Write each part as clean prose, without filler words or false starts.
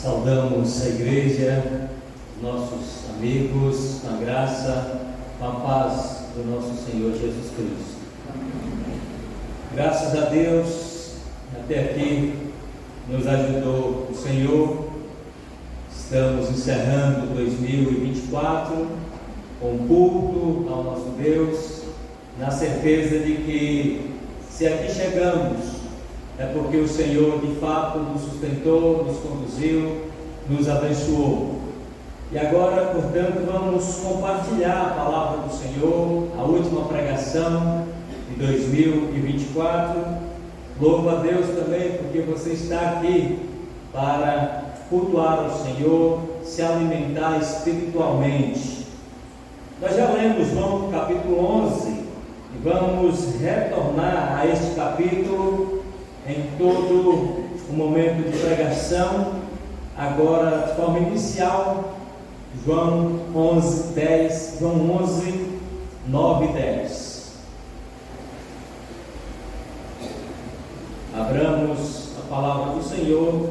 Saudamos a igreja, nossos amigos, com a graça, com a paz do nosso Senhor Jesus Cristo. Graças a Deus, até aqui nos ajudou o Senhor. Estamos encerrando 2024 com culto ao nosso Deus, na certeza de que se aqui chegamos, é porque o Senhor de fato nos sustentou, nos conduziu, nos abençoou. E agora, portanto, vamos compartilhar a palavra do Senhor, a última pregação de 2024. Louvo a Deus também porque você está aqui para cultuar o Senhor, se alimentar espiritualmente. Nós já lemos João capítulo 11 e vamos retornar a este capítulo em todo o momento de pregação. Agora, de forma inicial, João 11, 10, João 11, 9 e 10. Abramos a palavra do Senhor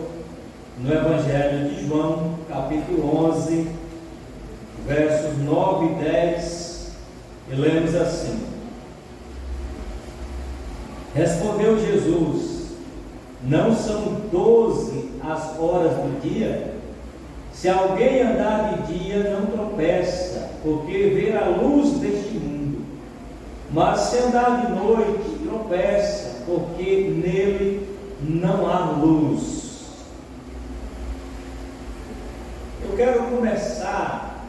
no Evangelho de João, capítulo 11, versos 9 e 10, e lemos assim: Respondeu Jesus: Não são 12 as horas do dia? Se alguém andar de dia, não tropeça, porque vê a luz deste mundo. Mas se andar de noite, tropeça, porque nele não há luz. Eu quero começar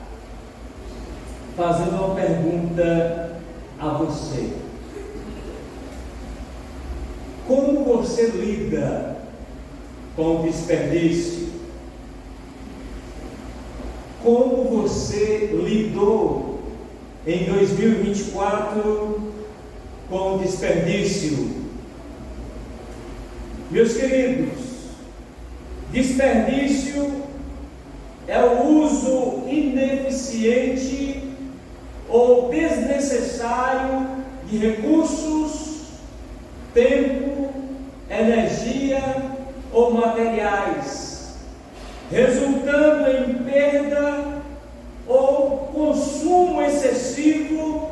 fazendo uma pergunta a você. Como você lida com o desperdício? Como você lidou em 2024 com o desperdício? Meus queridos, desperdício é o uso ineficiente ou desnecessário de recursos, tempo, energia ou materiais, resultando em perda ou consumo excessivo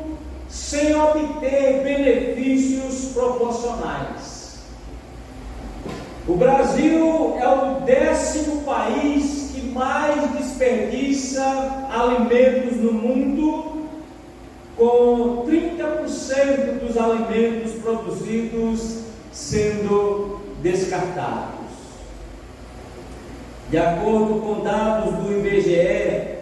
sem obter benefícios proporcionais. O Brasil é o 10º país que mais desperdiça alimentos no mundo, com 30% dos alimentos produzidos sendo descartados. De acordo com dados do IBGE,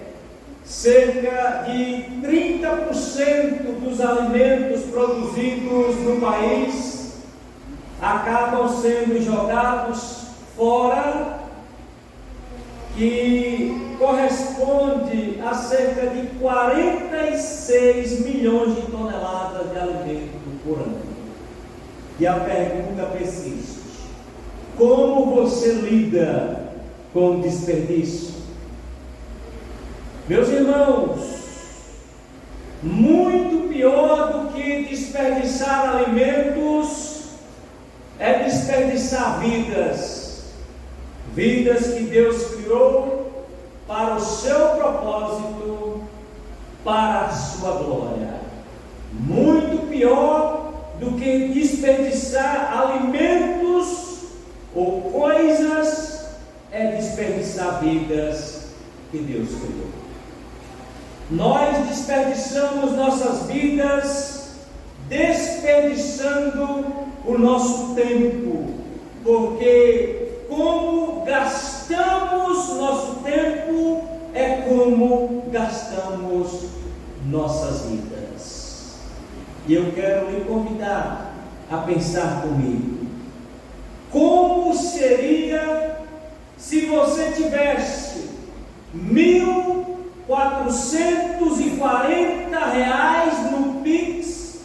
cerca de 30% dos alimentos produzidos no país acabam sendo jogados fora, que corresponde a cerca de 46 milhões de toneladas de alimento por ano. E a pergunta persiste: como você lida com o desperdício? Meus irmãos, muito pior do que desperdiçar alimentos é desperdiçar vidas que Deus criou para o seu propósito, para a sua glória. Muito pior do que desperdiçar alimentos ou coisas é desperdiçar vidas que Deus criou. Nós desperdiçamos nossas vidas desperdiçando o nosso tempo, porque como gastamos nosso tempo é como gastamos nossas vidas. E eu quero lhe convidar a pensar comigo: como seria se você tivesse R$1.440 no Pix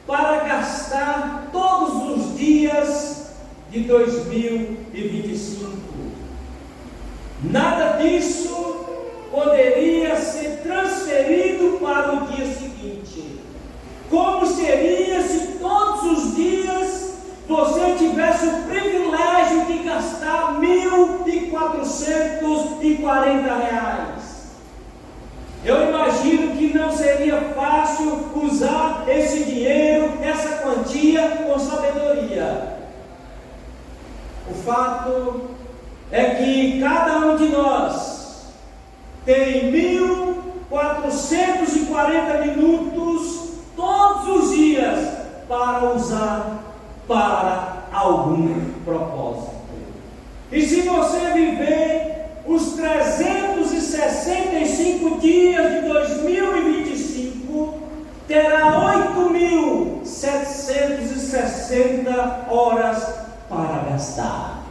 para gastar todos os dias de 2025? Nada disso poderia ser transferido para o dia seguinte. Como seria se todos os dias você tivesse o privilégio de gastar R$1.440 R$ 1.440. Eu imagino que não seria fácil usar esse dinheiro, essa quantia, com sabedoria. O fato é que cada um de nós tem 1.440 minutos todos os dias para usar para algum propósito. E se você viver os 365 dias de 2025, terá 8.760 horas para gastar.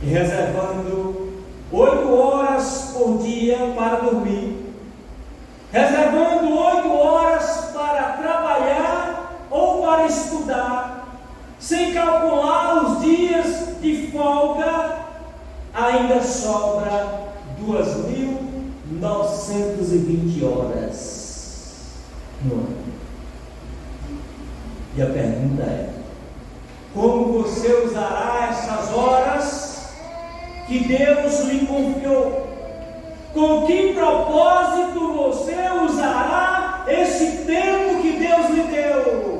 E reservando 8 horas por dia para dormir, reservando 8 horas para trabalhar ou para estudar, sem calcular os dias de folga, ainda sobra 2.920 horas no ano. E a pergunta é: como você usará essas horas que Deus lhe confiou? Com que propósito você usará esse tempo que Deus lhe deu?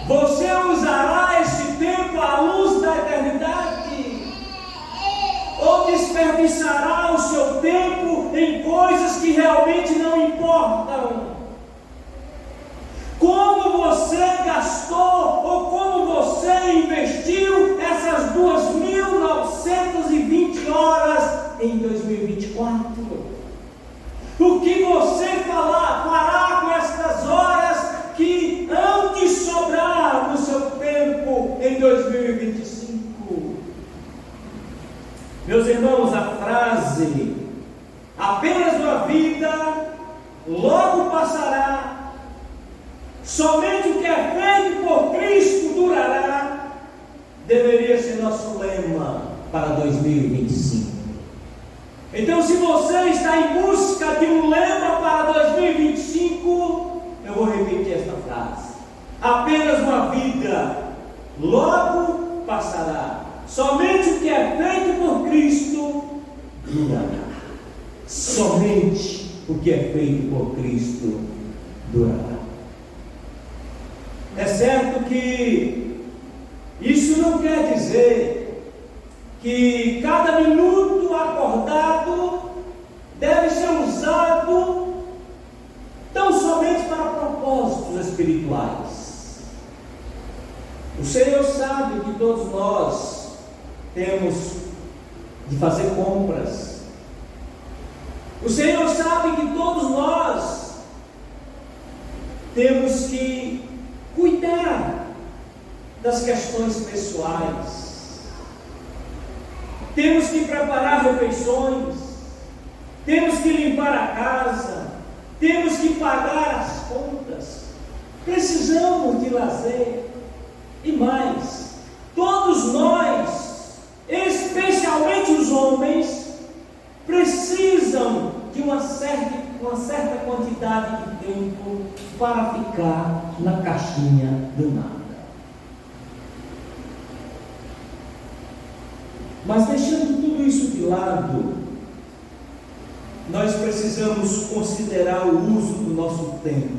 Você usará esse tempo à luz da eternidade? Ou desperdiçará o seu tempo em coisas que realmente não importam? Como você gastou ou como você investiu essas 2.920 horas em 2024? O que você fará com estas horas que hão de sobrar no seu tempo em 2025? Meus irmãos, a frase "apenas uma vida, logo passará, somente o que é feito por Cristo durará", deveria ser nosso lema para 2025. Então, se você está em busca de um lema para 2025, eu vou repetir esta frase: apenas uma vida, logo passará, somente o que é feito por Cristo durará. Somente o que é feito por Cristo durará. É certo que isso não quer dizer que cada minuto acordado deve ser usado tão somente para propósitos espirituais. O Senhor sabe que todos nós temos de fazer compras. O Senhor sabe que todos nós temos que cuidar das questões pessoais. Temos que preparar refeições, temos que limpar a casa, temos que pagar as contas, precisamos de lazer e mais. Todos nós, especialmente os homens, precisam de uma certa quantidade de tempo para ficar na caixinha do nada. Mas deixando tudo isso de lado, nós precisamos considerar o uso do nosso tempo,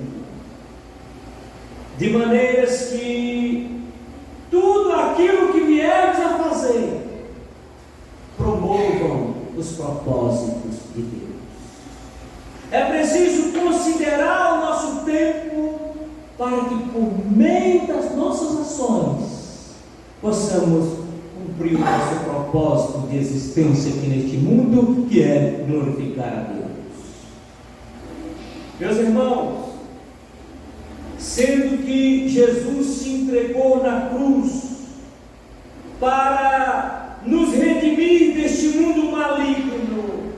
de maneiras que tudo aquilo que viermos a fazer promovam os propósitos de Deus. É preciso considerar o nosso tempo para que, por meio das nossas ações, possamos cumprir o nosso propósito de existência aqui neste mundo, que é glorificar a Deus. Meus irmãos, sendo que Jesus se entregou na cruz para nos redimir deste mundo maligno,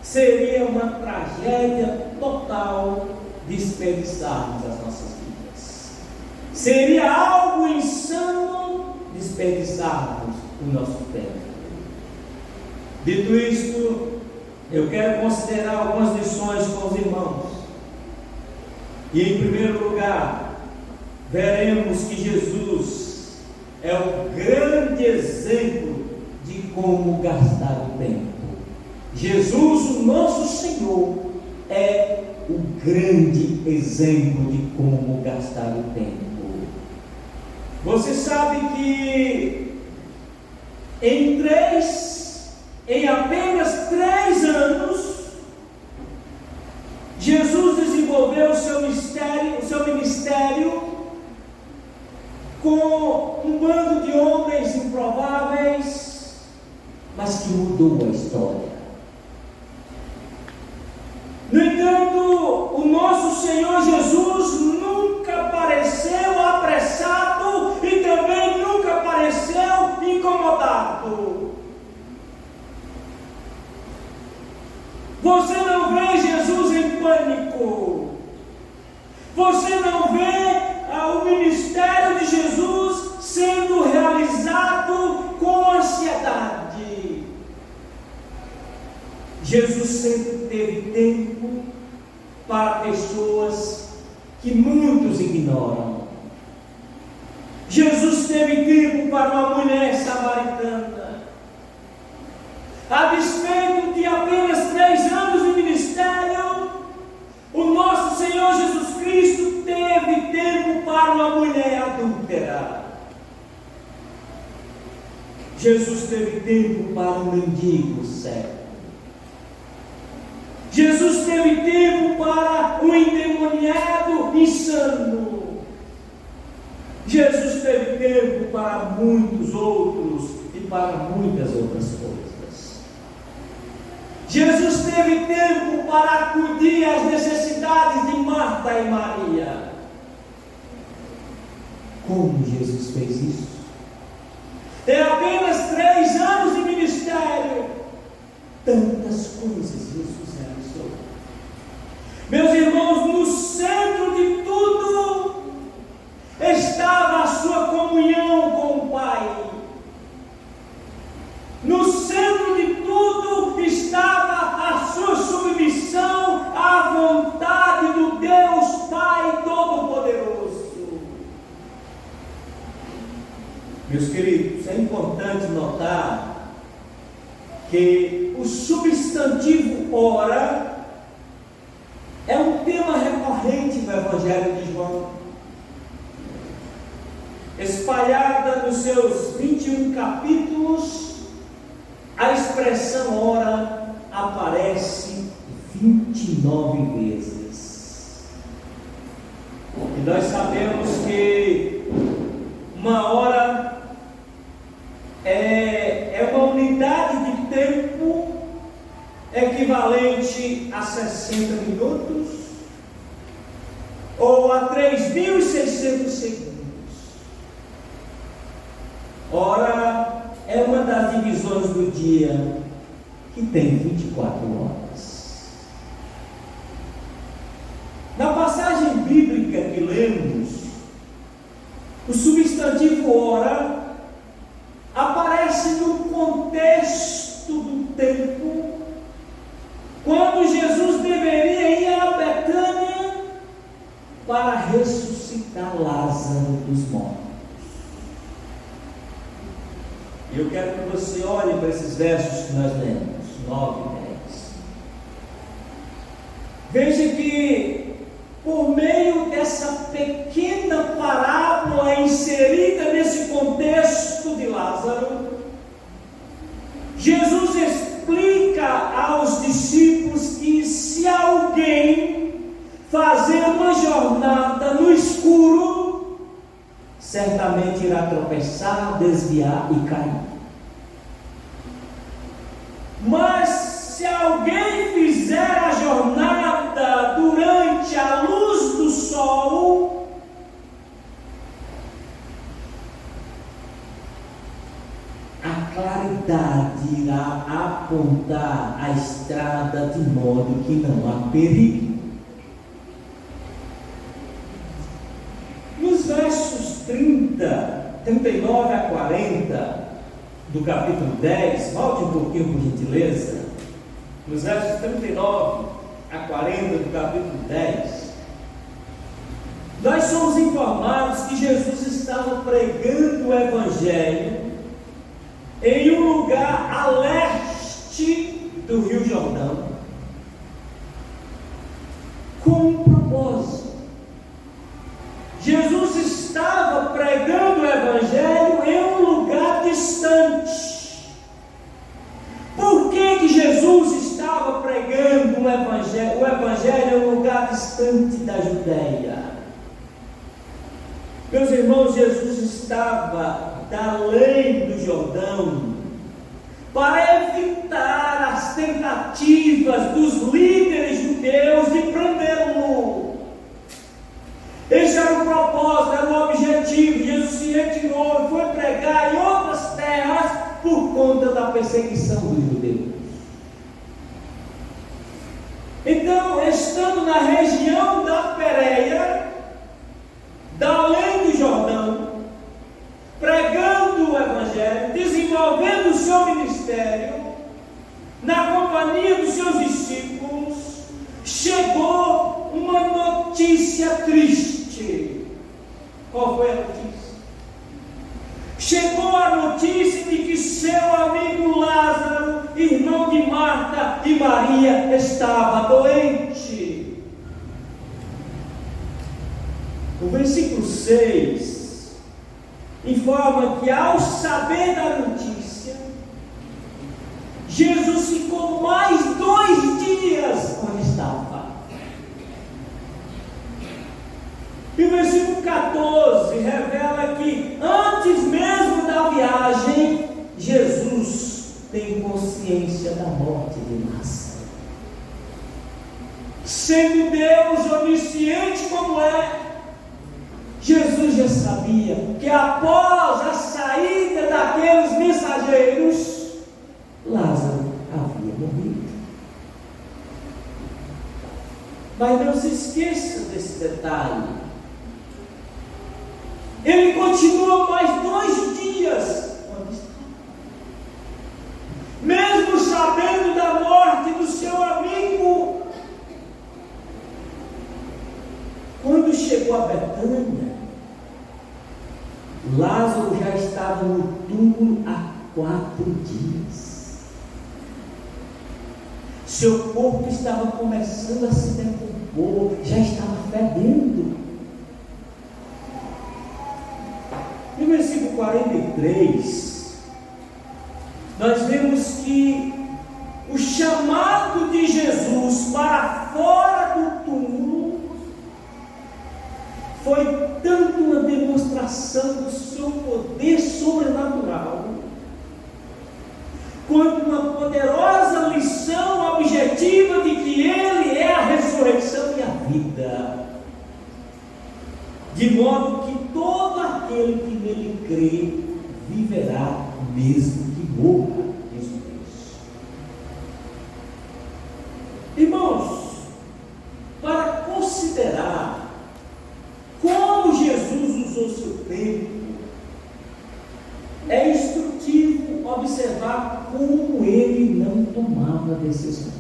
seria uma tragédia total desperdiçarmos as nossas vidas. Seria algo insano desperdiçarmos o nosso tempo. Dito isto, eu quero considerar algumas lições com os irmãos. E em primeiro lugar, veremos que Jesus é o grande grande exemplo de como gastar o tempo. Jesus, o nosso Senhor, é o grande exemplo de como gastar o tempo. Você sabe que em apenas 3 anos, Jesus desenvolveu o seu ministério com um bando de homens improváveis, mas que mudou a história. No entanto, o nosso Senhor Jesus nunca pareceu apressado e também nunca pareceu incomodado. Você não vê Jesus em pânico. Você não vê o ministério de Jesus sendo realizado com ansiedade. Jesus sempre teve tempo para pessoas que muitos ignoram. Jesus teve tempo para uma mulher samaritana. A despeito de apenas 3 anos de ministério, o nosso Senhor Jesus Cristo teve tempo para uma mulher adúltera. Jesus teve tempo para um mendigo cego. Jesus teve tempo para um endemoniado insano. Jesus teve tempo para muitos outros e para muitas outras coisas. Jesus teve tempo para acudir às necessidades de Marta e Maria. Como Jesus fez isso? Em apenas 3 anos de ministério, tantas coisas Jesus realizou. Meus irmãos, no centro de tudo estava a sua comunhão com o Pai. No centro de tudo estava a sua submissão à vontade do Deus Pai Todo-Poderoso. Meus queridos, é importante notar que o substantivo ora é um tema recorrente no Evangelho de João. Espalhada nos seus 21 capítulos, a expressão ora aparece 29 vezes. E nós sabemos que uma hora é uma unidade de tempo equivalente a 60 minutos ou a 3.600 segundos. Ora, é uma das divisões do dia que tem 24 horas. Na passagem bíblica que lemos, o substantivo hora aparece no contexto do tempo, quando Jesus deveria ir a Betânia para ressuscitar Lázaro dos mortos. Eu quero que você olhe para esses versos que nós lemos, 9 e 10. Veja que, por meio dessa pequena parábola inserida nesse contexto de Lázaro, Jesus explica aos discípulos que se alguém fazer uma jornada no escuro, certamente irá tropeçar, desviar e cair. Mas se alguém fizer a jornada durante a luz do sol, a claridade irá apontar a estrada de modo que não há perigo. Nos versos 39 a 40 do capítulo 10, volte um pouquinho por gentileza, nos versos 39 a 40 do capítulo 10, nós somos informados que Jesus estava pregando o Evangelho em um lugar a leste do Rio Jordão, com um propósito. Jesus estava pregando o Evangelho em um lugar distante. Por que Jesus estava pregando o Evangelho em um lugar distante da Judéia? Meus irmãos, Jesus estava além do Jordão para evitar as tentativas dos líderes judeus de prendê-lo. Esse era o propósito, era o objetivo. Jesus se retirou e foi pregar em outras terras por conta da perseguição dos judeus. Então, estando na região da Pérea, da além do Jordão, pregando o Evangelho, desenvolvendo o seu ministério, na companhia dos seus discípulos, chegou uma notícia triste. Qual foi a notícia? Chegou a notícia de que seu amigo Lázaro, irmão de Marta e Maria, estava doente. O versículo 6 informa que, ao saber da notícia, Jesus ficou mais 2 dias onde estava. E o versículo 14 revela que, antes mesmo da viagem, Jesus tem consciência da morte de Lázaro. Sendo Deus onisciente como é, Jesus já sabia que após a saída daqueles mensageiros, Lázaro havia morrido. Mas não se esqueça desse detalhe. Ele continua mais 2 dias onde está. Mesmo sabendo da morte do seu amigo, quando chegou a Betânia, Lázaro já estava no túmulo há 4 dias. Seu corpo estava começando a se decompor, já estava fedendo. No versículo 43, nós vemos que o chamado de Jesus para fora do túmulo foi tanto uma demonstração do seu poder sobrenatural, quanto uma poderosa lição objetiva de que Ele é a ressurreição e a vida, de modo que todo aquele que nele crê viverá mesmo que morra. Irmãos, para considerar como Jesus usou seu tempo, é instrutivo observar como ele não tomava decisões.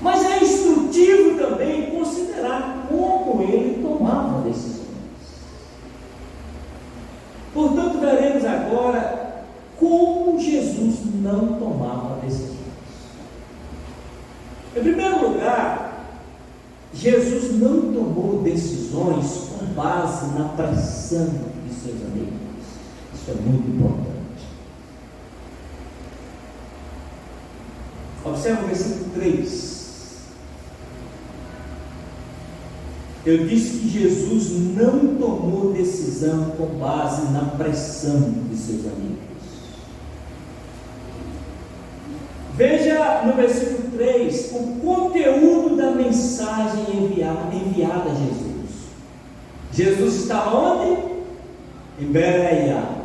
Mas é instrutivo também considerar como ele tomava decisões. Portanto, veremos agora como Jesus não tomava decisões. Em primeiro lugar, Jesus não tomou decisões com base na pressão de seus amigos. Isso é muito importante. Observe o versículo 3. Eu disse que Jesus não tomou decisão com base na pressão de seus amigos. Veja no versículo 3 o conteúdo da mensagem enviada a Jesus. Jesus estava onde? Em Bereia.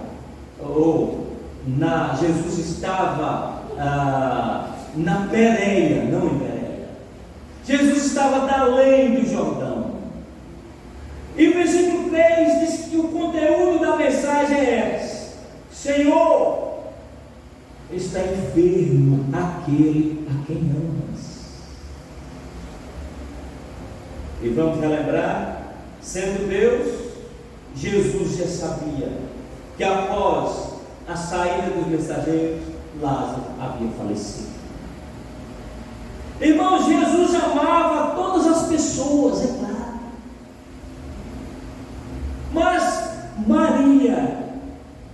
Jesus estava na Pérea, não em Bereia. Jesus estava além do Jordão. E o versículo 3 diz que o conteúdo da mensagem é esse: Senhor, está enfermo aquele a quem amas. E vamos relembrar, sendo Deus, Jesus já sabia que após a saída dos mensageiros, Lázaro havia falecido. Irmãos, Jesus amava todas as pessoas, é claro. Mas Maria,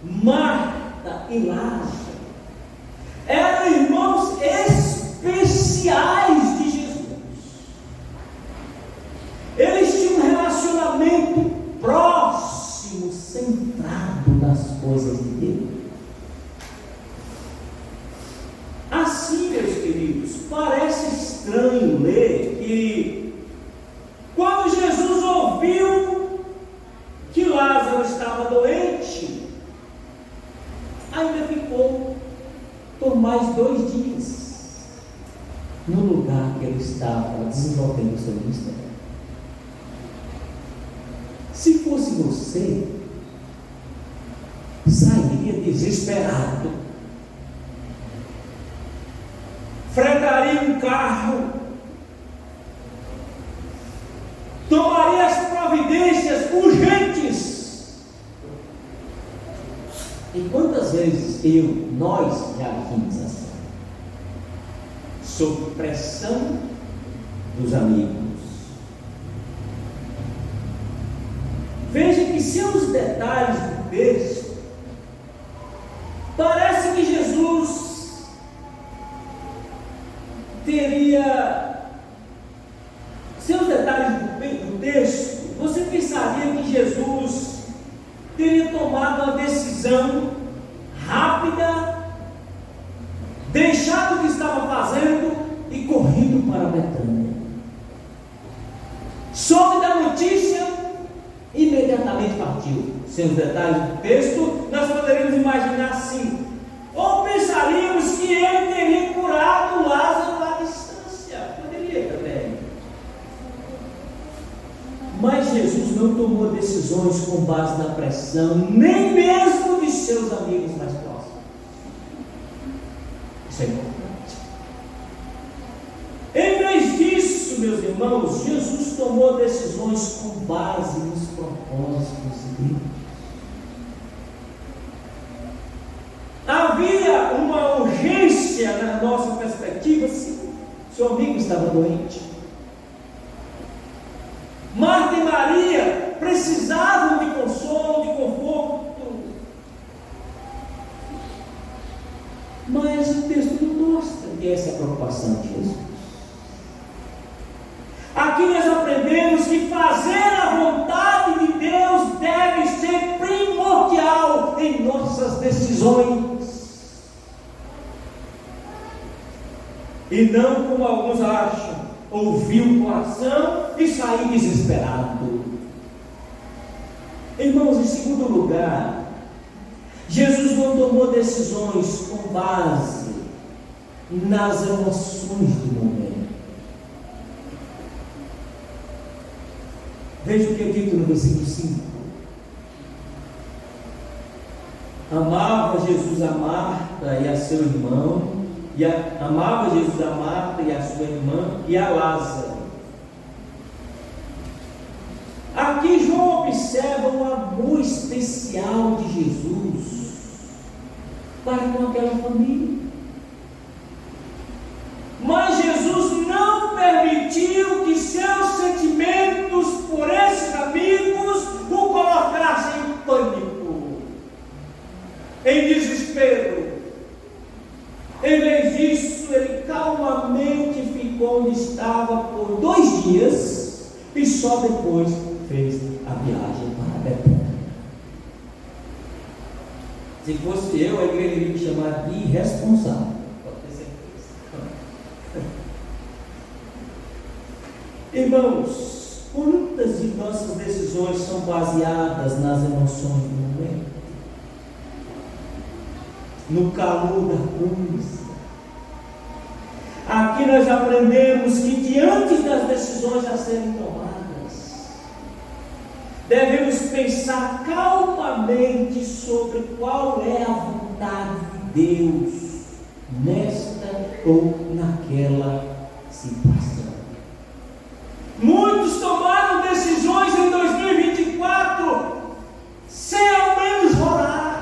Marta e Lázaro eram irmãos especiais de Jesus. Eles tinham um relacionamento próximo, centrado nas coisas de Deus. Assim, meus queridos, parece estranho ler que quando Jesus ouviu que Lázaro estava doente, ainda ficou por mais 2 dias no lugar que ele estava desenvolvendo o seu ministério. Se fosse você, sairia desesperado, fretaria um carro, tomaria as providências urgentes. E quantas vezes nós já vimos assim, sob pressão dos amigos? Veja que seus detalhes do texto, parece que Jesus teria, seus detalhes do texto, você pensaria que Jesus teria tomado uma decisão rápida, deixado o que estava fazendo e corrido para Betânia. Soube da notícia, imediatamente partiu. Sem os detalhes do texto, nós poderíamos imaginar assim, ou pensaríamos que ele teria curado Lázaro à distância. Poderia também. Mas Jesus não tomou decisões com base na pressão, nem mesmo de seus amigos mais próximos. Isso é importante. Em vez disso, meus irmãos, Jesus tomou decisões com base nos propósitos de Deus. Havia uma urgência na nossa perspectiva, sim. Seu amigo estava doente. Marta e Maria precisavam de consolo, de conforto. Mas o texto não mostra que essa é a preocupação de Jesus. Aqui nós aprendemos que fazer a vontade de Deus deve ser primordial em nossas decisões. E não como alguns acham, ouvir o coração e sair desesperado. Irmãos, em segundo lugar, Jesus não tomou decisões com base nas emoções do momento. Veja o que é dito no versículo 5. Amava Jesus a Marta e a seu irmão, amava Jesus a Marta e a sua irmã e a Lázaro. Aqui João observa um amor especial de Jesus para com aquela família. Mas Jesus não permitiu que seus sentimentos por esses amigos o colocassem em pânico, em desespero. Em vez disso, ele calmamente ficou onde estava por 2 dias e só depois fez a viagem para Betânia. Se fosse eu, a igreja iria me chamar de irresponsável. Pode ter certeza. Irmãos, quantas de nossas decisões são baseadas nas emoções do momento? No calor da coisa. Aqui nós aprendemos que diante das decisões a serem tomadas, devemos pensar calmamente sobre qual é a vontade de Deus nesta ou naquela situação. Muitos tomaram decisões em 2024 sem ao menos orar.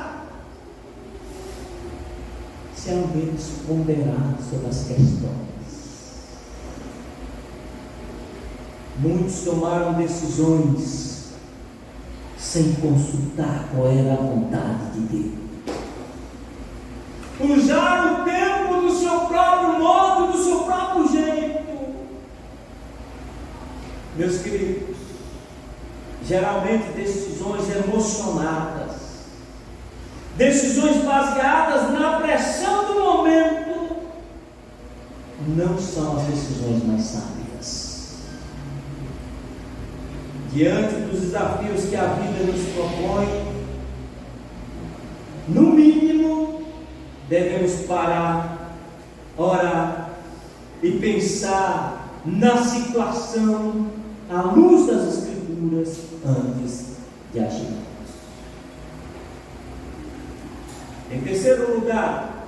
sobre as questões. Muitos tomaram decisões sem consultar qual era a vontade de Deus. Usaram o tempo do seu próprio modo, do seu próprio jeito. Meus queridos, geralmente decisões emocionadas, decisões baseadas na pressão do momento, não são as decisões mais sábias. Diante dos desafios que a vida nos propõe, no mínimo, devemos parar, orar e pensar na situação à luz das Escrituras antes de agirmos. Em terceiro lugar,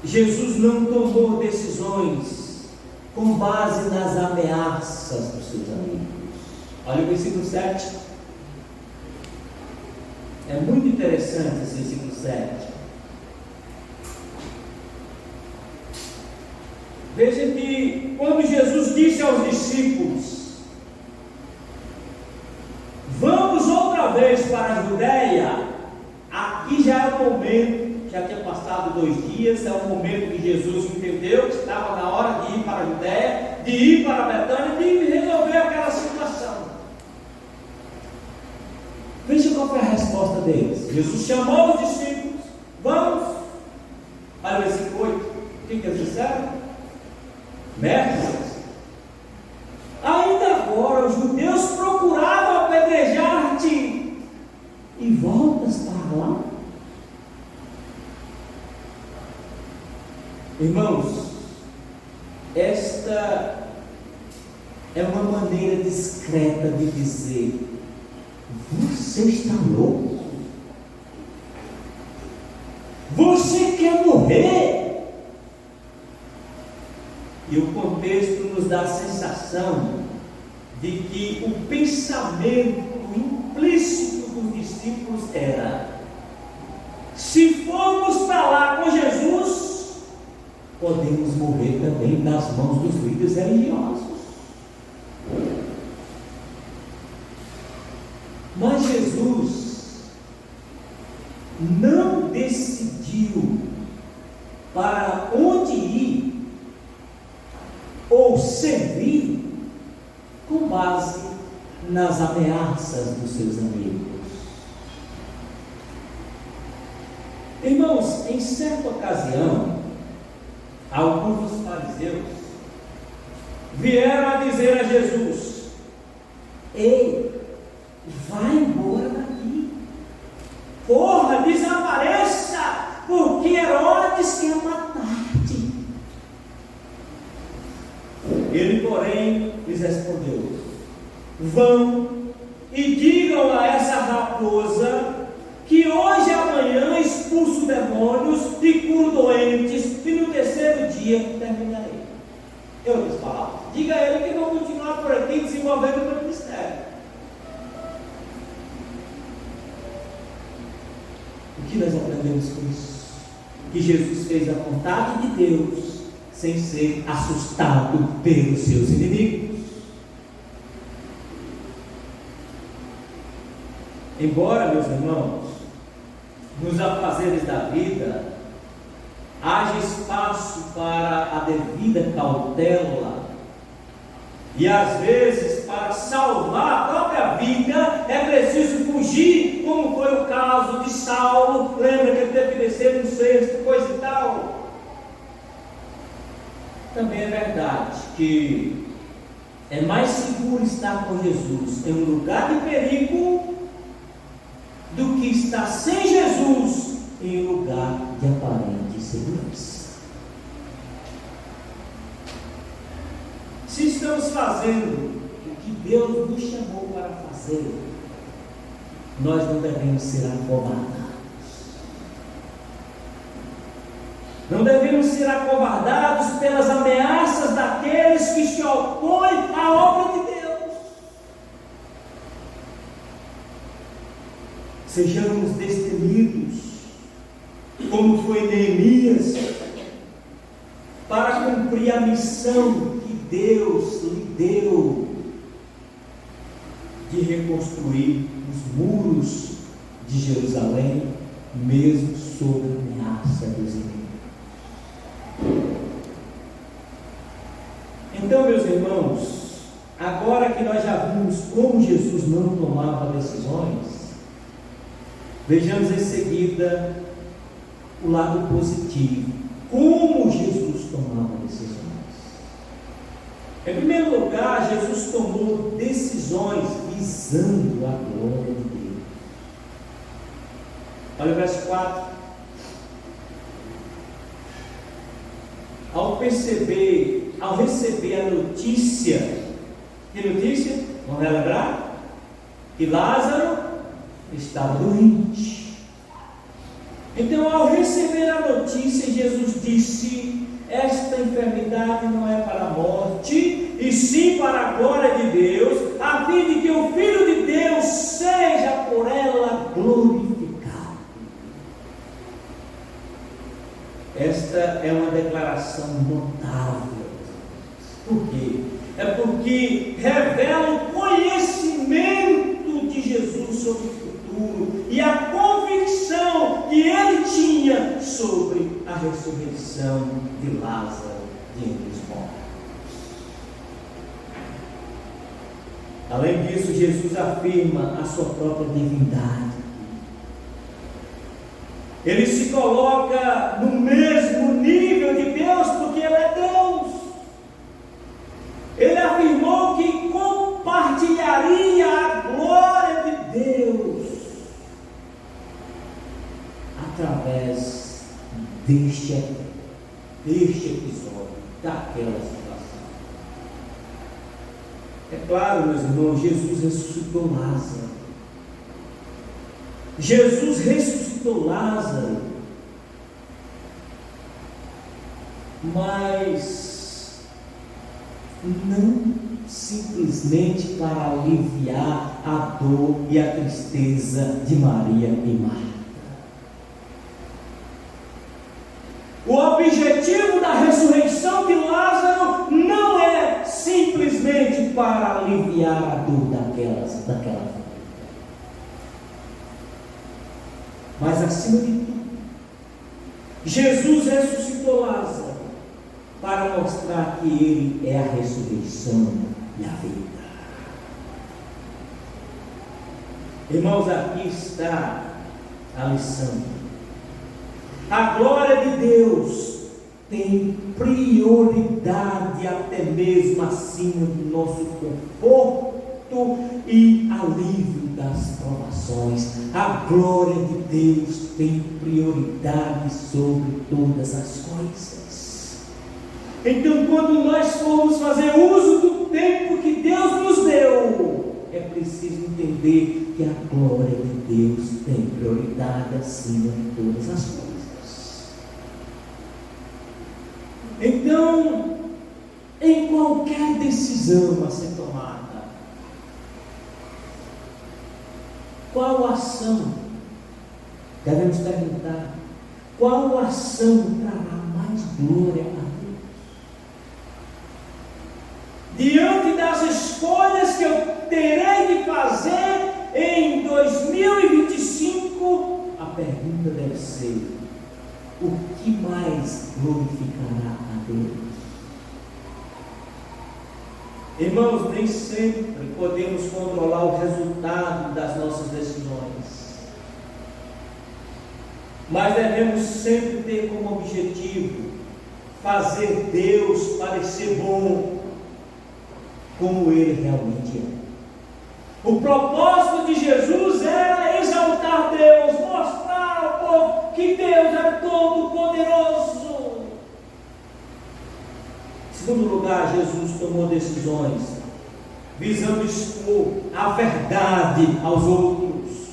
Jesus não tomou decisões com base nas ameaças dos seus amigos. Olha o versículo 7. É muito interessante esse versículo 7. Veja que quando Jesus disse aos discípulos: vamos outra vez para a Judeia, aqui já é o momento, já tinha passado 2 dias, é o momento que Jesus entendeu que estava na hora de ir para a Judeia, de ir para Betânia, de resolver aquela situação. Veja qual foi a resposta deles. Jesus chamou os discípulos: vamos. Olha o versículo 8. O que eles disseram? Mestres, ainda agora os judeus procuravam apedrejar-te e voltas para lá? Irmãos, esta é uma maneira discreta de dizer: você está louco? Você quer morrer? E o contexto nos dá a sensação de que o pensamento implícito dos discípulos era: se formos para lá com Jesus, podemos morrer também nas mãos dos líderes religiosos. Mas Jesus não decidiu para onde ir ou servir com base nas ameaças dos seus amigos. Irmãos, em certa ocasião, alguns dos fariseus vieram a dizer a Jesus: ei, vai embora daqui, corra, desapareça, porque Herodes quer matar-te. Ele, porém, lhes respondeu: vão e digam a essa raposa que hoje e amanhã expulso demônios e curo doentes, e no terceiro dia terminarei. Eu lhes falo, diga a ele que vão continuar por aqui desenvolvendo o meu ministério. O que nós aprendemos com isso? Que Jesus fez a vontade de Deus sem ser assustado pelos seus inimigos. Embora, meus irmãos, nos afazeres da vida haja espaço para a devida cautela, e às vezes para salvar a própria vida é preciso fugir, como foi o caso de Saulo. Lembra que ele teve que descer no cesto, coisa e tal. Também é verdade que é mais seguro estar com Jesus em um lugar de perigo do que estar sem Jesus em um lugar de aparente segurança. Se estamos fazendo o que Deus nos chamou para fazer, nós não devemos ser acovardados. Não devemos ser acovardados pelas ameaças daqueles que se opõem à obra de Deus. Sejamos destemidos, como foi Neemias, cumprir a missão que Deus lhe deu de reconstruir os muros de Jerusalém, mesmo sob a ameaça dos inimigos. Então, meus irmãos, agora que nós já vimos como Jesus não tomava decisões, vejamos em seguida o lado positivo, como Jesus tomava decisões. Em primeiro lugar, Jesus tomou decisões visando a glória de Deus. Olha o verso 4. Ao receber a notícia, que notícia? Vamos relembrar? Que Lázaro estava doente. Então, ao receber a notícia, Jesus disse: esta enfermidade não é para a morte, e sim para a glória de Deus, a fim de que o Filho de Deus seja por ela glorificado. Esta é uma declaração notável. Por quê? É porque revela o conhecimento de Jesus sobre o futuro e a convicção que ele tinha sobre a ressurreição de Lázaro de entre os mortos. Além disso, Jesus afirma a sua própria divindade. Ele se coloca no mesmo nível de Deus, porque Ele é Deus. Ele afirmou que compartilharia a glória de Deus através deste episódio, daquela situação. É claro, meus irmãos, Jesus ressuscitou Lázaro. Jesus ressuscitou Lázaro, mas não simplesmente para aliviar a dor e a tristeza de Maria e Marta. O objetivo da ressurreição de Lázaro não é simplesmente para aliviar a dor daquela família. Mas acima de tudo, Jesus ressuscitou Lázaro para mostrar que Ele é a ressurreição e a vida. Irmãos, aqui está a lição. A glória de Deus tem prioridade até mesmo acima do nosso conforto e alívio das provações. A glória de Deus tem prioridade sobre todas as coisas. Então, quando nós formos fazer uso do tempo que Deus nos deu, é preciso entender que a glória de Deus tem prioridade acima de todas as coisas. Então, em qualquer decisão a ser tomada, qual ação, devemos perguntar, qual ação trará mais glória a Deus? Diante das escolhas que eu terei de fazer em 2025, a pergunta deve ser: o que mais glorificará a Deus? Irmãos, nem sempre podemos controlar o resultado das nossas decisões, mas devemos sempre ter como objetivo fazer Deus parecer bom, como Ele realmente é. O propósito de Jesus era exaltar Deus, mostrar ao povo que Deus é todo poderoso. Em segundo lugar, Jesus tomou decisões visando expor a verdade aos outros.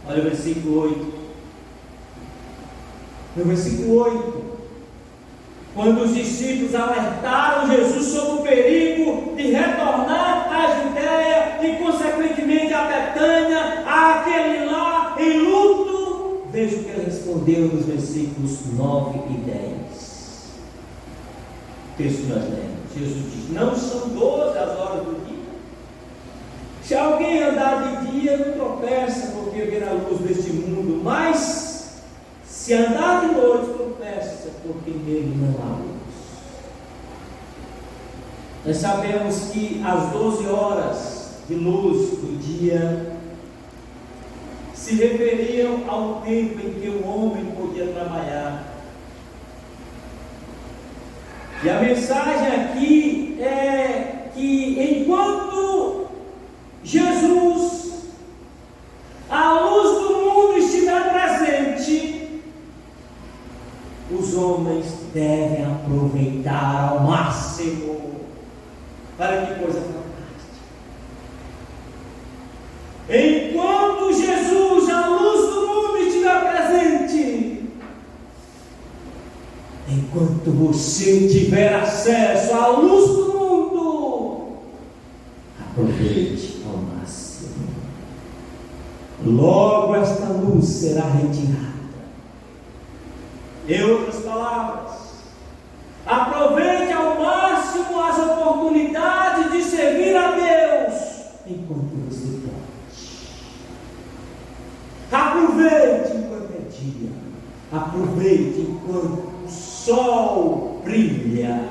Olha o versículo 8. No versículo 8, quando os discípulos alertaram Jesus sobre o perigo de retornar à Judéia e consequentemente a Betânia, àquele lá em luto, veja o que ele respondeu nos versículos 9 e 10. texto que nós lemos. Jesus diz: não são 12 as horas do dia? Se alguém andar de dia, não tropeça, porque vê a luz deste mundo, mas se andar de noite, tropeça, porque nele não há luz. Nós sabemos que as 12 horas de luz do dia se referiam ao tempo em que o homem podia trabalhar. E a mensagem aqui é que enquanto Jesus, a luz do mundo, estiver presente, os homens devem aproveitar ao máximo. Olha que coisa fantástica. Enquanto Jesus, a luz do mundo, estiver presente, enquanto você tiver acesso à luz do mundo, aproveite ao máximo. Logo esta luz será retirada. Em outras palavras, aproveite ao máximo as oportunidades de servir a Deus enquanto você pode. Aproveite enquanto é dia. Aproveite enquanto o sol brilha.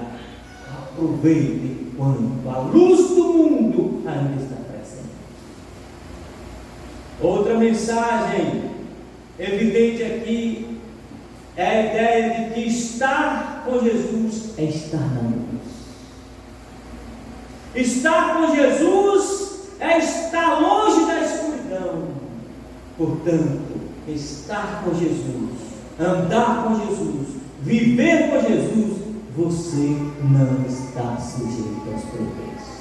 Aproveite enquanto a luz do mundo ainda está presente. Outra mensagem evidente aqui é a ideia de que estar com Jesus é estar na luz. Estar com Jesus é estar longe da escuridão. Portanto, estar com Jesus, andar com Jesus, viver com Jesus, você não está sujeito aos tropeços.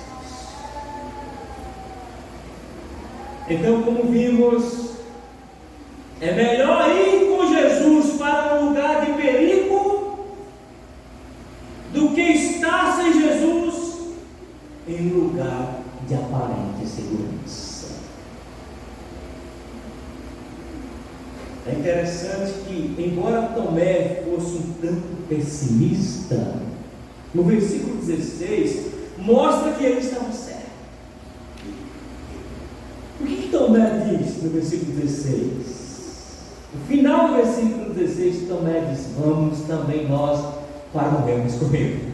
Então, como vimos, é melhor ir com Jesus para um lugar de perigo do que estar sem Jesus em lugar de aparente segurança. É interessante que, embora Tomé fosse um tanto pessimista, no versículo 16 mostra que ele estava certo. O que Tomé diz no versículo 16? No final do versículo 16, Tomé diz: vamos também nós para morrermos com ele.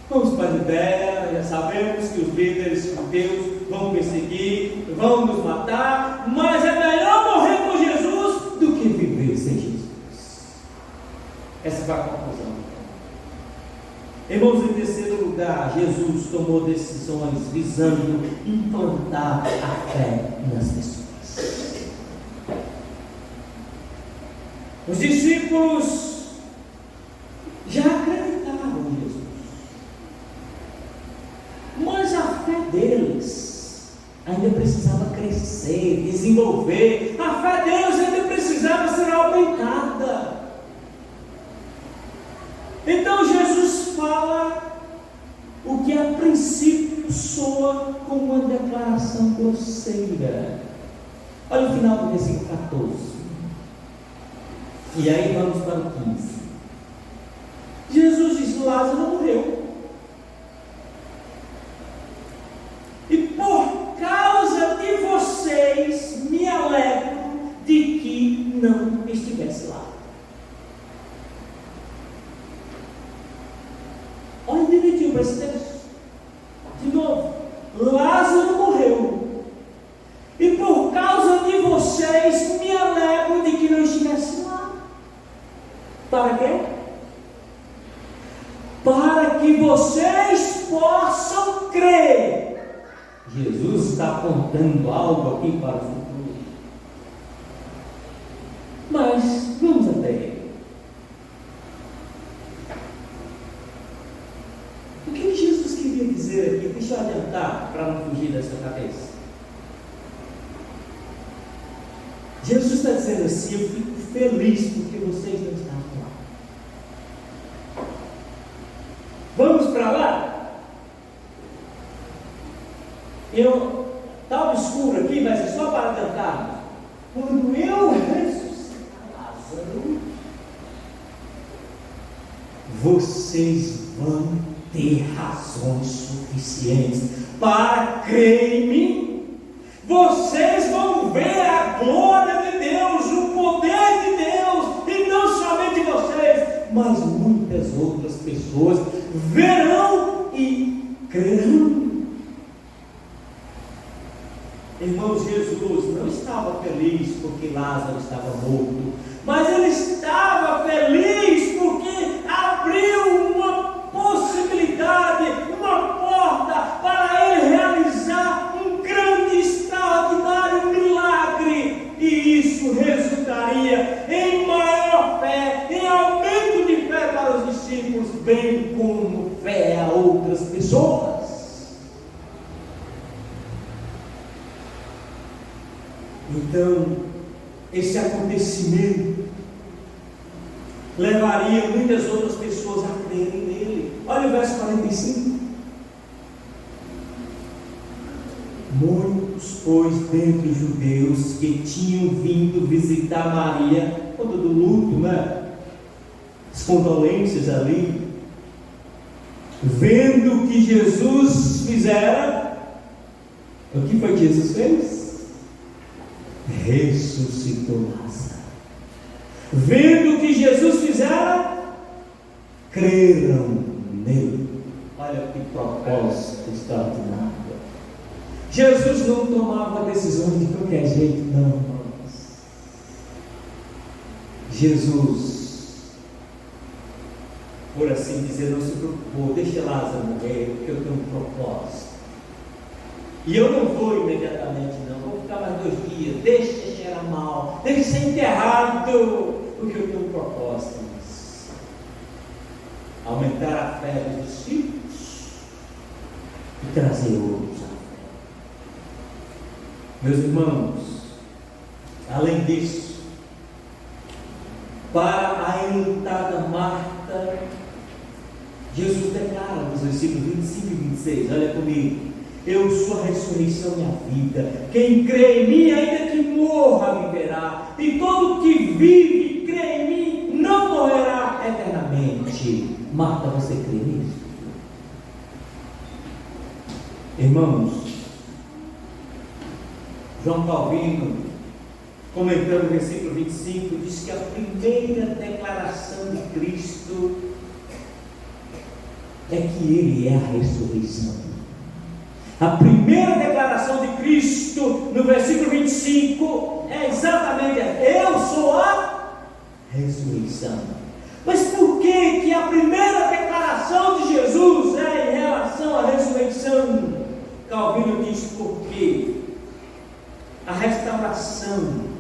Vamos para a Judéia, já sabemos que os líderes judeus vão perseguir, vão nos matar, mas é melhor morrer com Jesus do que viver sem Jesus. Essa foi a conclusão. Irmãos, em terceiro lugar, Jesus tomou decisões visando implantar a fé nas pessoas. Os discípulos já acreditavam em Jesus, mas a fé deles ainda precisava crescer, desenvolver. A fé deles ainda precisava ser aumentada. Então Jesus fala o que a princípio soa como uma declaração grosseira. Olha o final do versículo 14. E aí vamos para o 15. Jesus disse: Lázaro morreu. E por causa de vocês me alegro de que não estivesse lá. Olha direitinho para esse texto. De novo. Lázaro morreu. E por causa de vocês me alegro de que não estivesse lá. Para quê? Para que vocês possam crer. Jesus está apontando algo aqui para o futuro. Mas vamos até ele. O que Jesus queria dizer aqui? Deixa eu adiantar para não fugir da sua cabeça. Jesus está dizendo assim: eu fico feliz porque vocês não estavam lá. Vamos para lá? Está obscuro aqui, mas é só para adiantar. Quando eu ressuscitar Lázaro, vocês vão ter razões suficientes para crer em mim. Vocês vão ver a glória de Deus, o poder de Deus, e não somente vocês, mas muitas outras pessoas verão e crerão. Irmãos, Jesus não estava feliz porque Lázaro estava morto, mas ele estava feliz porque abriu uma possibilidade, uma porta para ele realizar um grande, extraordinário milagre, e isso resultaria em maior fé, em aumento de fé para os discípulos, bem como fé a outras pessoas. Então, esse acontecimento levaria muitas outras pessoas a crerem nele. Olha o verso 45. Muitos, pois, dentre os judeus que tinham vindo visitar Maria, quando do luto, né? As condolências ali, vendo o que Jesus fizera, o que foi que Jesus fez? Ressuscitou Lázaro. Vendo o que Jesus fizera, creram nele. Olha que propósito extraordinário. Jesus não tomava decisões de qualquer jeito, não, irmãos. Jesus, por assim dizer, não se preocupou. Deixa Lázaro morrer, porque eu tenho um propósito. E eu não vou imediatamente, não. Vou ficar mais 2 dias. Deixa cheirar mal. Deixa ser enterrado. Porque eu tenho um propósito nisso. Aumentar a fé dos discípulos e trazer outros à fé. Meus irmãos, além disso, para a enlutada Marta, Jesus declara nos versículos 25 e 26, olha comigo: eu sou a ressurreição e a vida. Quem crê em mim, ainda que morra, viverá. E todo que vive e crê em mim não morrerá eternamente. Marta, você crê nisso? Irmãos, João Calvino, comentando o versículo 25, diz que a primeira declaração de Cristo é que Ele é a ressurreição. A primeira declaração de Cristo no versículo 25 é exatamente eu sou a ressurreição. Mas por que a primeira declaração de Jesus é em relação à ressurreição? Calvino diz porque a restauração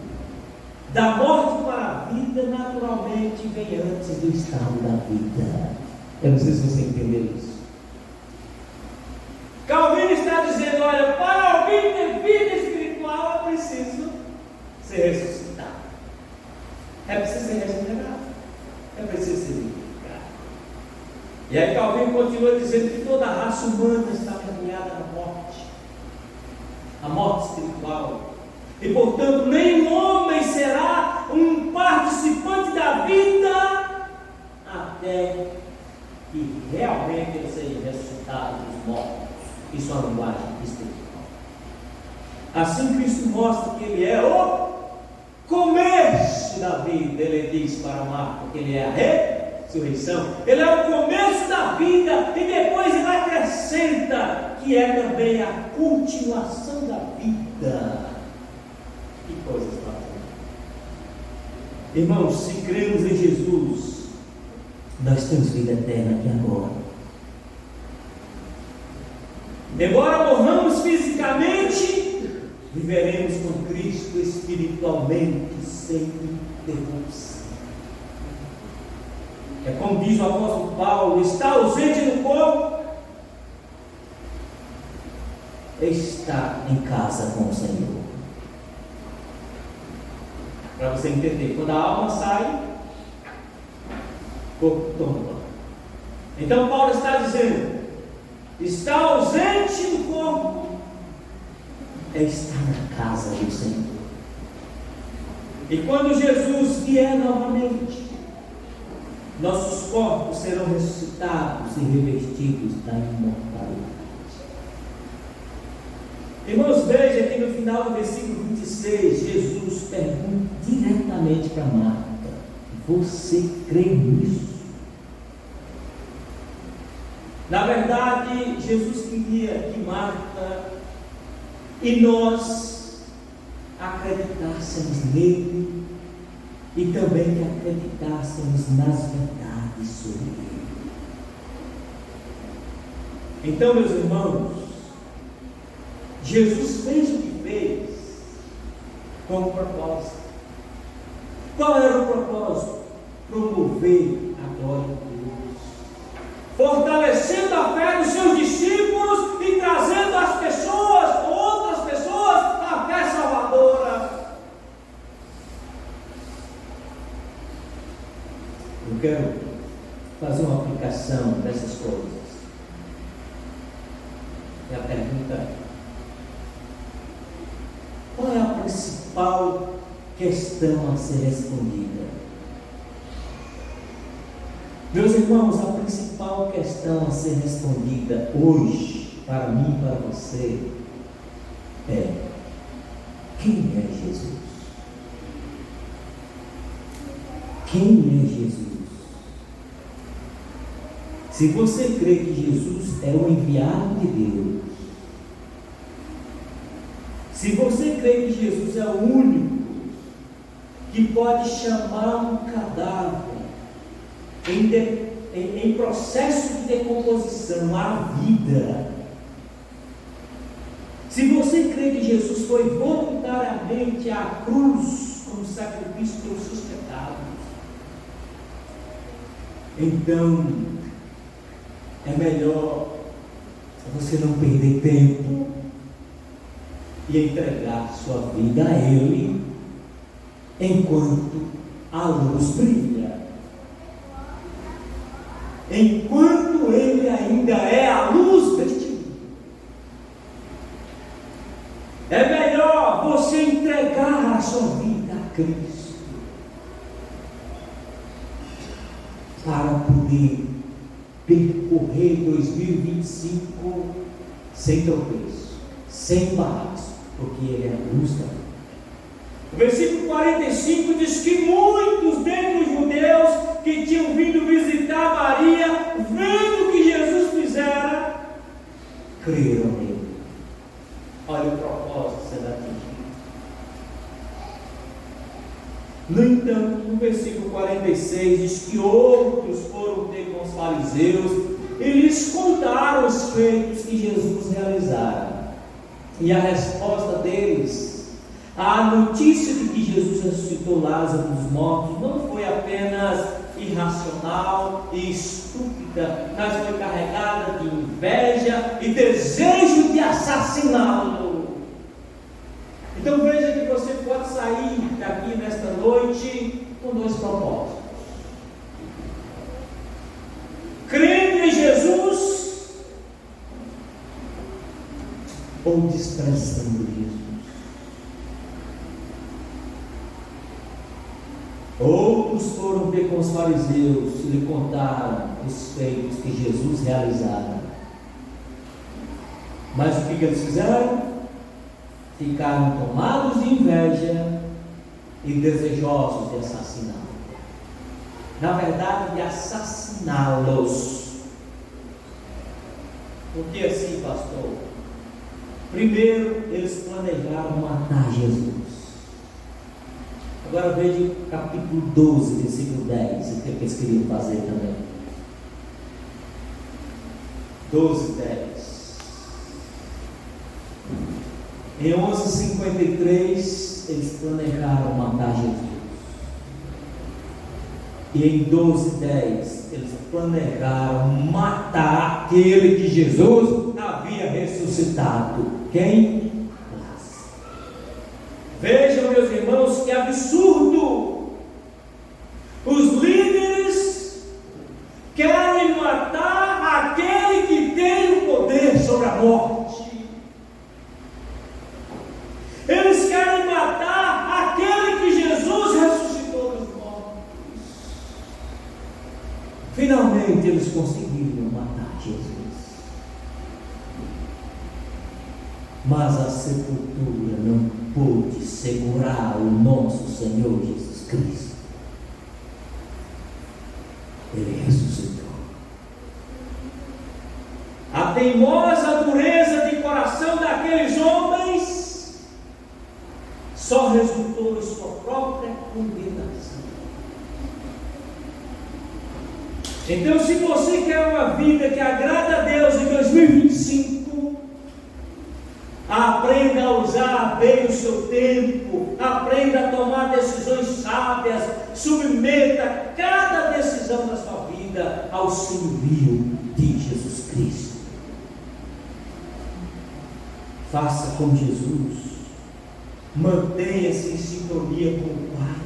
da morte para a vida naturalmente vem antes do estado da vida. Eu não sei se você entendeu isso. Calvino está dizendo: olha, para alguém ter vida espiritual é preciso ser ressuscitado, é preciso ser regenerado, é preciso ser vivificado. E aí Calvino continua dizendo que toda a raça humana está caminhada à morte espiritual, e portanto nenhum homem será um participante da vida até que realmente ele seja ressuscitado dos mortos. Isso é uma linguagem espiritual. Assim Cristo mostra que Ele é o começo da vida. Ele diz para Marta que Ele é a ressurreição. Ele é o começo da vida, e depois Ele acrescenta que é também a continuação da vida. Que coisa extraordinária. Irmãos, se cremos em Jesus, nós temos vida eterna aqui agora. Embora morramos fisicamente, viveremos com Cristo espiritualmente, sem interrupção. É como diz o apóstolo Paulo: está ausente no corpo, está em casa com o Senhor. Para você entender, quando a alma sai, o corpo toma. Então Paulo está dizendo: está ausente do corpo, é estar na casa do Senhor. E quando Jesus vier novamente, nossos corpos serão ressuscitados e revestidos da imortalidade. Irmãos, veja que no final do versículo 26, Jesus pergunta diretamente para Marta: você crê nisso? Na verdade, Jesus queria que Marta e nós acreditássemos nele e também que acreditássemos nas verdades sobre ele. Então, meus irmãos, Jesus fez o que fez com um propósito. Qual era o propósito? Promover a glória de Deus, fortalecendo a fé dos seus discípulos e trazendo as pessoas, outras pessoas, à fé salvadora. Eu quero fazer uma aplicação dessas coisas. E a pergunta é: qual é a principal questão a ser respondida? Meus irmãos, a principal questão a ser respondida hoje, para mim e para você, é: quem é Jesus? Quem é Jesus? Se você crê que Jesus é o enviado de Deus, se você crê que Jesus é o único que pode chamar um cadáver em processo de decomposição à vida, se você crê que Jesus foi voluntariamente à cruz como sacrifício pelos seus pecados, então é melhor você não perder tempo e entregar sua vida a Ele enquanto a luz brilha, enquanto Ele ainda é a luz deste mundo. É melhor você entregar a sua vida a Cristo para poder percorrer 2025 sem tropeço, sem embaraço, porque Ele é a luz da vida. O versículo 45 diz que muitos dentre os judeus que tinham vindo visitar Maria, vendo o que Jesus fizera, creram nele. Olha o propósito sendo atingido. No entanto, no versículo 46 diz que outros foram ter com os fariseus e lhes contaram os feitos que Jesus realizara. E a resposta deles, a notícia de que Jesus ressuscitou Lázaro dos mortos, não foi apenas irracional e estúpida, mas foi carregada de inveja e desejo de assassiná-lo. Então veja que você pode sair daqui nesta noite com dois propósitos: crendo em Jesus ou desprezando Jesus. Outros foram ter com os fariseus e lhe contaram os feitos que Jesus realizara. Mas o que eles fizeram? Ficaram tomados de inveja e desejosos de assassiná-lo. Na verdade, de assassiná-los. Por que assim, pastor? Primeiro, eles planejaram matar Jesus. Agora veja o capítulo 12, versículo 10, o que eles queriam fazer também. 12, 10. Em 11:53, eles planejaram matar Jesus. E em 12:10, eles planejaram matar aquele que Jesus havia ressuscitado. Quem? Vejam, meus irmãos, que absurdo! Os líderes querem matar aquele que tem o poder sobre a morte. Eles querem matar aquele que Jesus ressuscitou dos mortos. eles conseguiriam matar Jesus. Mas a sepultura não pôde segurar o nosso Senhor Jesus Cristo. Ele ressuscitou. A teimosa dureza de coração daqueles homens só resultou em sua própria condenação. Então, se você quer uma vida que agrada a Deus em 2025, aprenda a usar bem o seu tempo, aprenda a tomar decisões sábias, submeta cada decisão da sua vida ao senhorio de Jesus Cristo. Faça como Jesus, mantenha-se em sintonia com o Pai.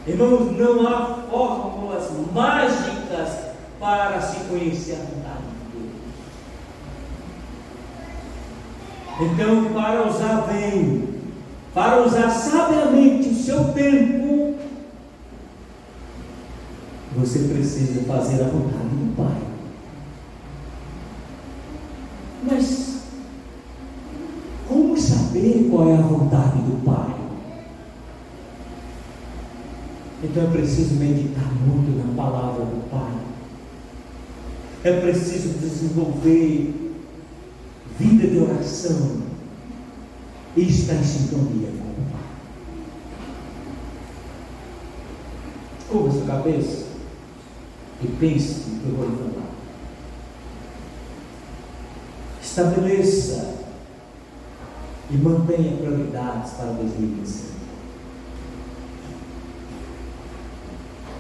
Irmãos, não há fórmulas mágicas para se conhecer a vontade de Deus. Então, para usar bem, para usar sabiamente o seu tempo, você precisa fazer a vontade do Pai. Mas como saber qual é a vontade do Pai? Então é preciso meditar muito na palavra do Pai. É preciso desenvolver vida de oração e estar em sintonia com o Pai. Curva sua cabeça e pense no que eu vou lhe falar. Estabeleça e mantenha prioridades para 2025.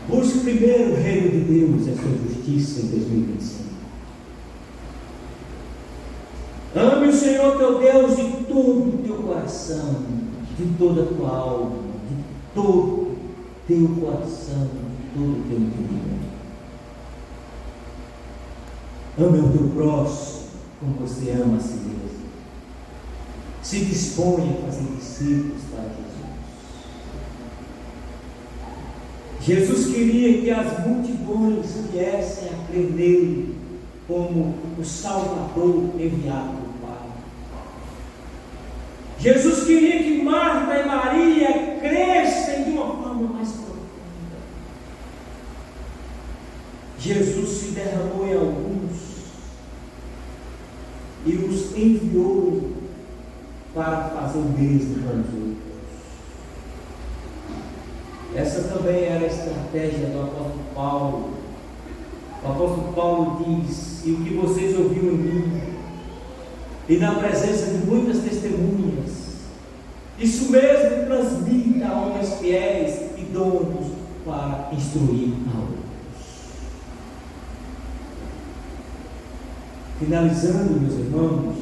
Busque primeiro o reino de Deus e a sua justiça em 2025. Ame o Senhor teu Deus de todo o teu coração, de toda a tua alma, de todo o teu coração, de todo o teu entendimento. Ame o teu próximo como você ama a si mesmo. Se dispõe a fazer discípulos para Jesus. Jesus queria que as multidões viessem a crer nele como o Salvador enviado do Pai. Jesus queria que Marta e Maria crescem de uma forma mais profunda. Jesus se derramou em alguns e os enviou para fazer o mesmo com os outros. Essa também era a estratégia do apóstolo Paulo. O apóstolo Paulo diz: e o que vocês ouviram em mim, e na presença de muitas testemunhas, isso mesmo transmita a homens fiéis e idôneos para instruir a outros. Finalizando, meus irmãos,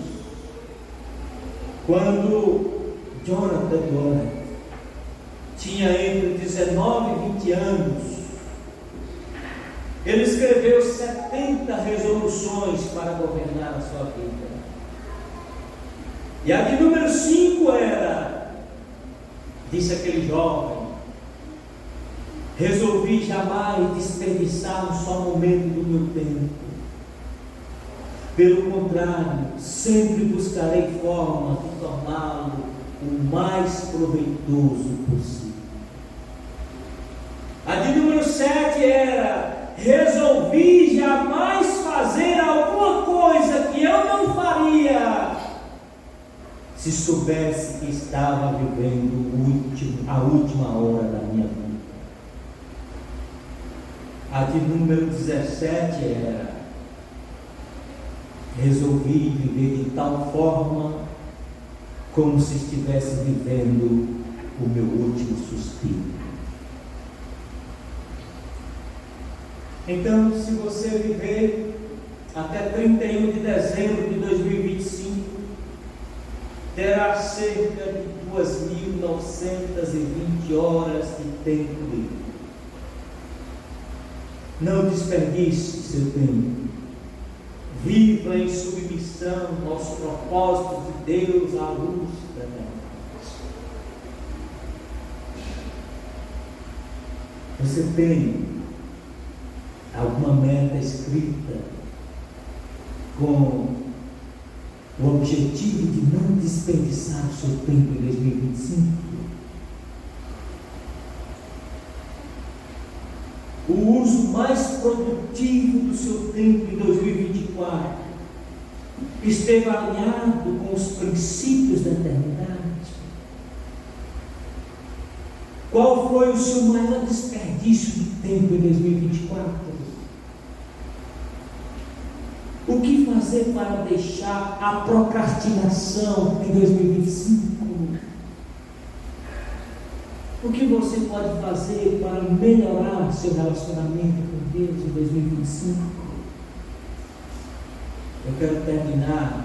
quando Jonathan Edwards tinha entre 19 e 20 anos, ele escreveu 70 resoluções para governar a sua vida. E a de número 5 era, disse aquele jovem: resolvi jamais desperdiçar um só momento do meu tempo. Pelo contrário, sempre buscarei formas de torná-lo o mais proveitoso possível. A de número 7 era: resolvi jamais fazer alguma coisa que eu não faria se soubesse que estava vivendo a última hora da minha vida. A de número 17 era: resolvi viver de tal forma como se estivesse vivendo o meu último suspiro. Então, se você viver até 31 de dezembro de 2025, terá cerca de 2.920 horas de tempo livre. Não desperdice seu tempo. Viva em submissão aos propósitos de Deus à luz da verdade. Você tem alguma meta escrita com o objetivo de não desperdiçar o seu tempo em 2025? O uso mais produtivo do seu tempo em 2024 esteve alinhado com os princípios da eternidade? Qual foi o seu maior desperdício de tempo em 2024? O que fazer para deixar a procrastinação em 2025? O que você pode fazer para melhorar seu relacionamento com Deus em 2025? Eu quero terminar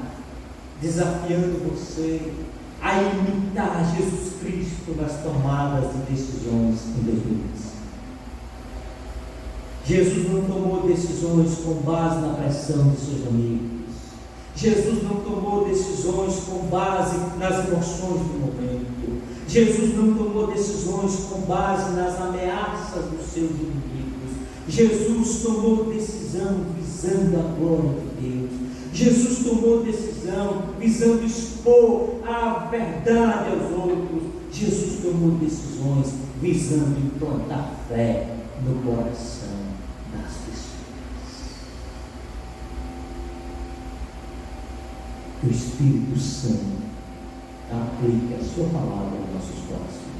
desafiando você a imitar Jesus Cristo nas tomadas de decisões em 2025. Jesus não tomou decisões com base na pressão de seus amigos. Jesus não tomou decisões com base nas emoções do momento. Jesus não tomou decisões com base nas ameaças dos seus inimigos. Jesus tomou decisão visando a glória de Deus. Jesus tomou decisão visando expor a verdade aos outros. Jesus tomou decisões visando implantar fé no coração das pessoas. Que o Espírito Santo aplique a sua palavra aos nossos corações.